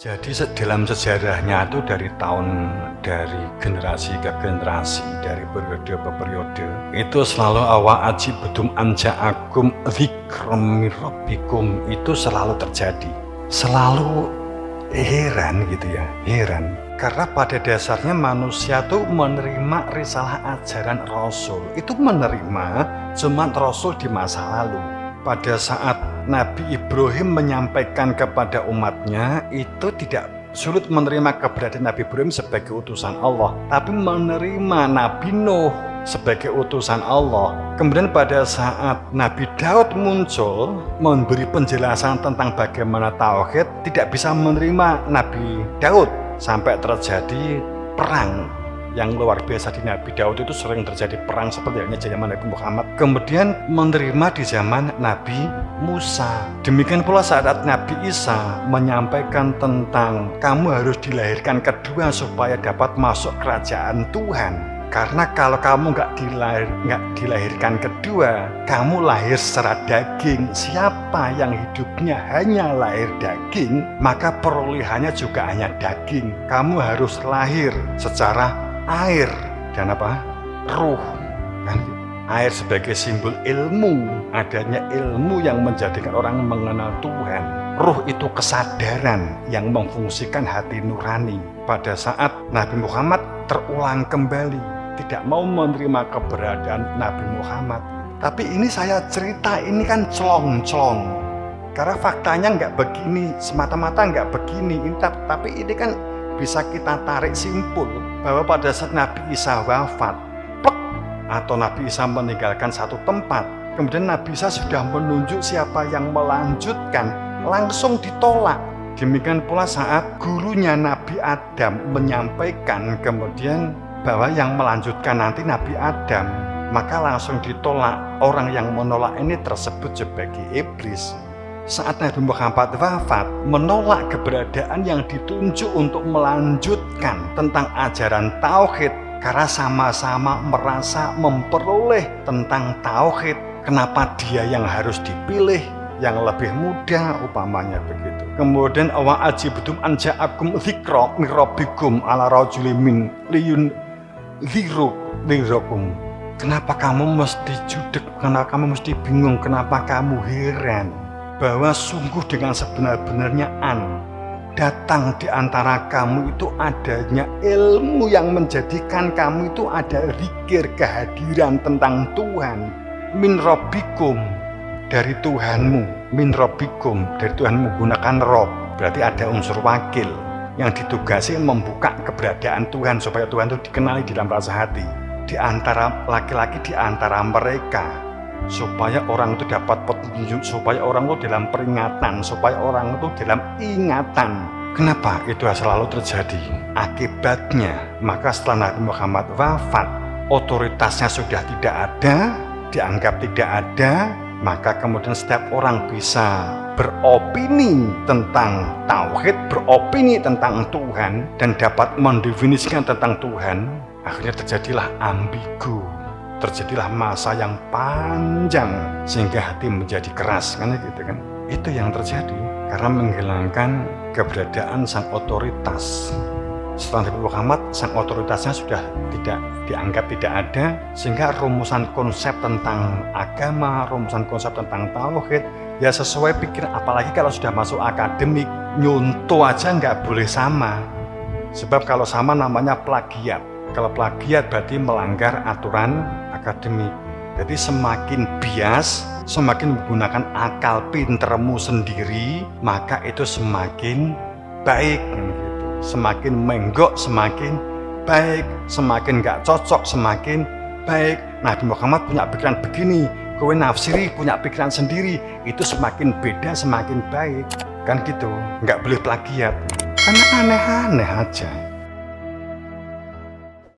Jadi dalam sejarahnya itu dari generasi ke generasi, dari periode ke periode, itu selalu awa aji bedum anja akum dzikrum rabbikum, itu selalu terjadi. Selalu heran gitu ya, heran. Karena pada dasarnya manusia tuh menerima risalah ajaran Rasul, itu menerima cuman Rasul di masa lalu. Pada saat Nabi Ibrahim menyampaikan kepada umatnya, itu tidak sulit menerima keberadaan Nabi Ibrahim sebagai utusan Allah, tapi menerima Nabi Nuh sebagai utusan Allah. Kemudian pada saat Nabi Daud muncul memberi penjelasan tentang bagaimana tauhid, tidak bisa menerima Nabi Daud sampai terjadi perang yang luar biasa di Nabi Daud. Itu sering terjadi perang seperti halnya zaman Nabi Muhammad. Kemudian menerima di zaman Nabi Musa. Demikian pula saat Nabi Isa menyampaikan tentang kamu harus dilahirkan kedua supaya dapat masuk kerajaan Tuhan. Karena kalau kamu nggak dilahirkan kedua, kamu lahir secara daging. Siapa yang hidupnya hanya lahir daging, maka perolehannya juga hanya daging. Kamu harus lahir secara air dan ruh, kan? Air sebagai simbol ilmu, adanya ilmu yang menjadikan orang mengenal Tuhan. Ruh itu kesadaran yang memfungsikan hati nurani. Pada saat Nabi Muhammad terulang kembali, tidak mau menerima keberadaan Nabi Muhammad. Tapi ini saya cerita, ini kan celong-celong, karena faktanya nggak begini, semata-mata nggak begini. Tapi ini kan bisa kita tarik simpul bahwa pada saat Nabi Isa wafat, atau Nabi Isa meninggalkan satu tempat, kemudian Nabi Isa sudah menunjuk siapa yang melanjutkan, langsung ditolak. Demikian pula saat gurunya Nabi Adam menyampaikan kemudian bahwa yang melanjutkan nanti Nabi Adam, maka langsung ditolak. Orang yang menolak ini tersebut sebagai iblis. Saat Nabi Muhammad wafat, menolak keberadaan yang ditunjuk untuk melanjutkan tentang ajaran tauhid, karena sama-sama merasa memperoleh tentang tauhid. Kenapa dia yang harus dipilih, yang lebih muda, upamanya begitu. Kemudian awa aji bedum anja akum dzikra mir rabbikum ala rajulin min liyun lirokum. Kenapa kamu mesti judek? Kenapa kamu mesti bingung? Kenapa kamu heran? Bahwa sungguh dengan sebenar-benarnya datang di antara kamu itu adanya ilmu yang menjadikan kamu itu ada zikir kehadiran tentang Tuhan. Min rabbikum, dari Tuhanmu. Min rabbikum, dari Tuhan menggunakan rob, berarti ada unsur wakil yang ditugasi membuka keberadaan Tuhan supaya Tuhan itu dikenali di dalam rasa hati di antara laki-laki, di antara mereka, supaya orang itu dapat petunjuk, supaya orang itu dalam peringatan, supaya orang itu dalam ingatan. Kenapa itu selalu terjadi? Akibatnya, maka setelah Nabi Muhammad wafat, otoritasnya sudah tidak ada, dianggap tidak ada, maka kemudian setiap orang bisa beropini tentang tauhid, beropini tentang Tuhan, dan dapat mendefinisikan tentang Tuhan. Akhirnya terjadilah ambigu, terjadilah masa yang panjang sehingga hati menjadi keras, kan gitu kan. Itu yang terjadi karena menghilangkan keberadaan sang otoritas. Setelah Nabi Muhammad, sang otoritasnya sudah tidak dianggap tidak ada, sehingga rumusan konsep tentang agama, rumusan konsep tentang tauhid ya sesuai pikir. Apalagi kalau sudah masuk akademik, nyuntuh aja nggak boleh sama, sebab kalau sama namanya plagiat. Kalau plagiat berarti melanggar aturan akademik. Jadi semakin bias, semakin menggunakan akal pintermu sendiri, maka itu semakin baik. Semakin menggok, semakin baik. Semakin gak cocok, semakin baik. Nabi Muhammad punya pikiran begini, kowe nafsiri punya pikiran sendiri, itu semakin beda, semakin baik. Kan gitu, nggak boleh plagiat. Karena aneh-aneh aja.